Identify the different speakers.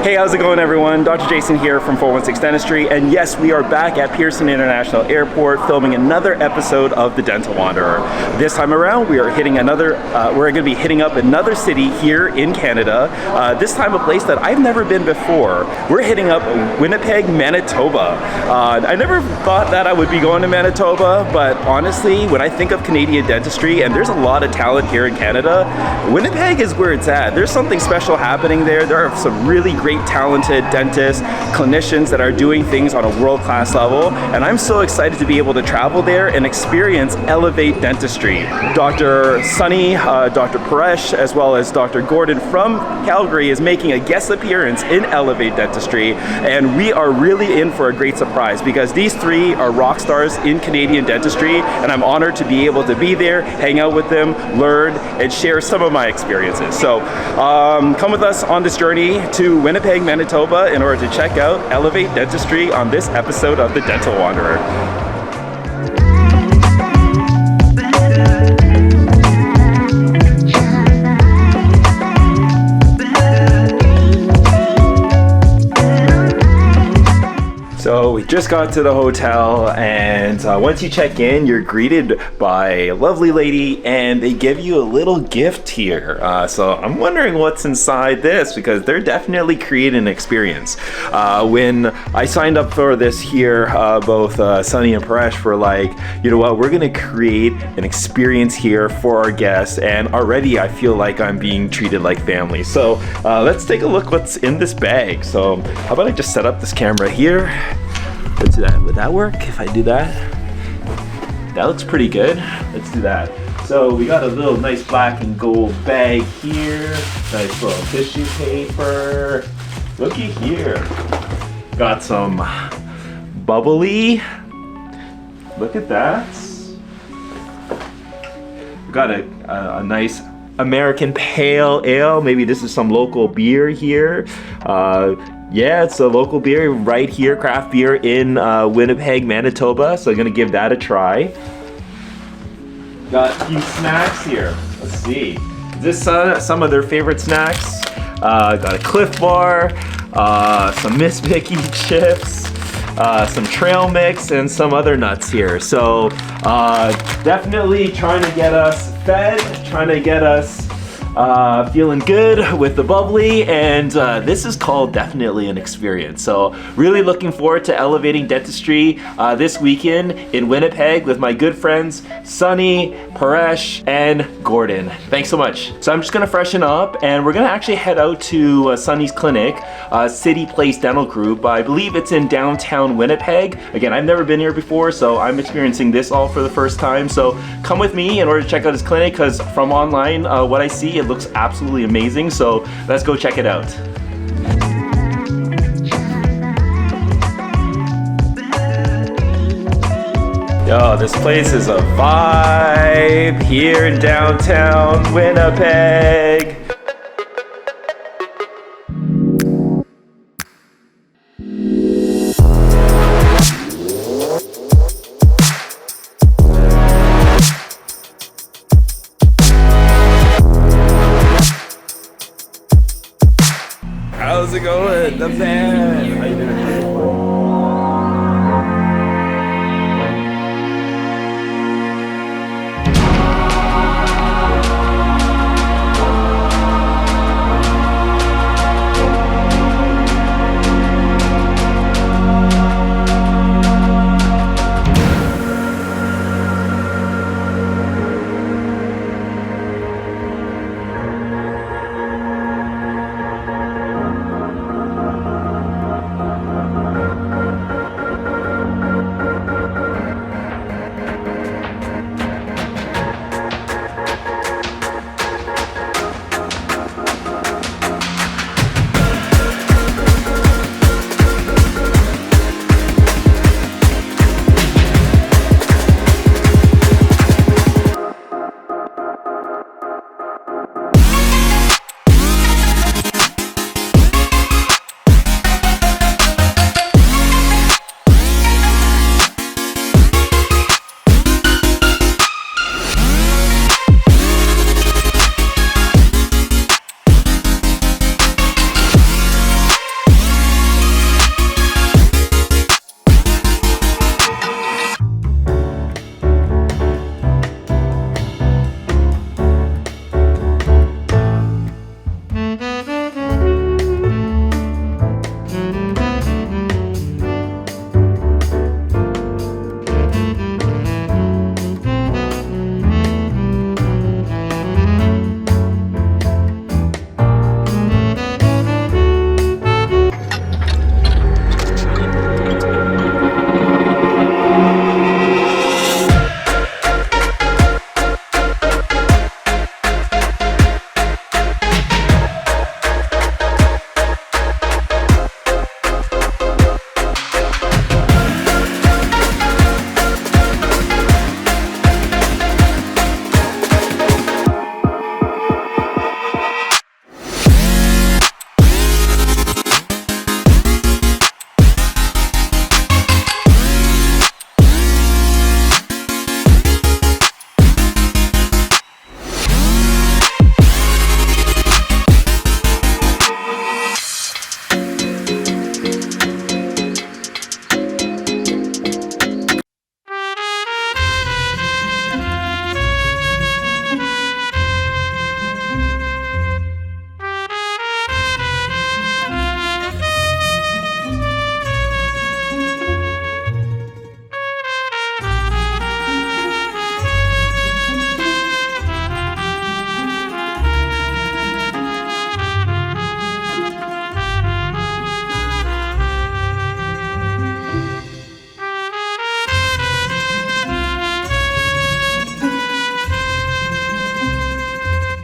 Speaker 1: Hey, how's it going, everyone? Dr. Jason here from 416 Dentistry, and yes, we are back at Pearson International Airport filming another episode of The Dental Wanderer. This time around, we are hitting we're going to be hitting up another city here in Canada. This time, a place that I've never been before. We're hitting up Winnipeg, Manitoba. I never thought that I would be going to Manitoba, but honestly, when I think of Canadian dentistry, and there's a lot of talent here in Canada, Winnipeg is where it's at. There's something special happening there. There are some really great talented dentists, clinicians that are doing things on a world-class level, and I'm so excited to be able to travel there and experience Elevate Dentistry. Dr. Sunny, Dr. Paresh, as well as Dr. Gordon from Calgary is making a guest appearance in Elevate Dentistry, and we are really in for a great surprise because these three are rock stars in Canadian dentistry, and I'm honored to be able to be there, hang out with them, learn, and share some of my experiences. So come with us on this journey to Winnipeg, Manitoba in order to check out Elevate Dentistry on this episode of The Dental Wanderer. So we just got to the hotel, and once you check in, you're greeted by a lovely lady, and they give you a little gift here. So I'm wondering what's inside this, because they're definitely creating an experience. When I signed up for this here, both Sunny and Paresh were like, you know what, we're gonna create an experience here for our guests, and already I feel like I'm being treated like family. So let's take a look what's in this bag. So how about I just set up this camera here? Let's do that. Would that work if I do that? That looks pretty good. Let's do that. So we got a little nice black and gold bag here. Nice little tissue paper. Looky here. Got some bubbly. Look at that. We got a nice American pale ale. Maybe this is some local beer here. Yeah, it's a local beer right here, craft beer in Winnipeg, Manitoba. So I'm gonna give that a try. Got a few snacks here. Let's see. Is this some of their favorite snacks? Got a Cliff Bar, some Miss Vicky chips, some trail mix, and some other nuts here. So definitely trying to get us fed, trying to get us feeling good with the bubbly, and this is called definitely an experience. So really looking forward to elevating dentistry this weekend in Winnipeg with my good friends Sunny, Paresh, and Gordon. Thanks so much. So I'm just gonna freshen up, and we're gonna actually head out to Sunny's clinic, City Place Dental Group. I believe it's in downtown Winnipeg. Again, I've never been here before, so I'm experiencing this all for the first time. So come with me in order to check out his clinic, because from online, what I see, it looks absolutely amazing. So let's go check it out. Yo, this place is a vibe here in downtown Winnipeg. How's it going? The band. How you doing?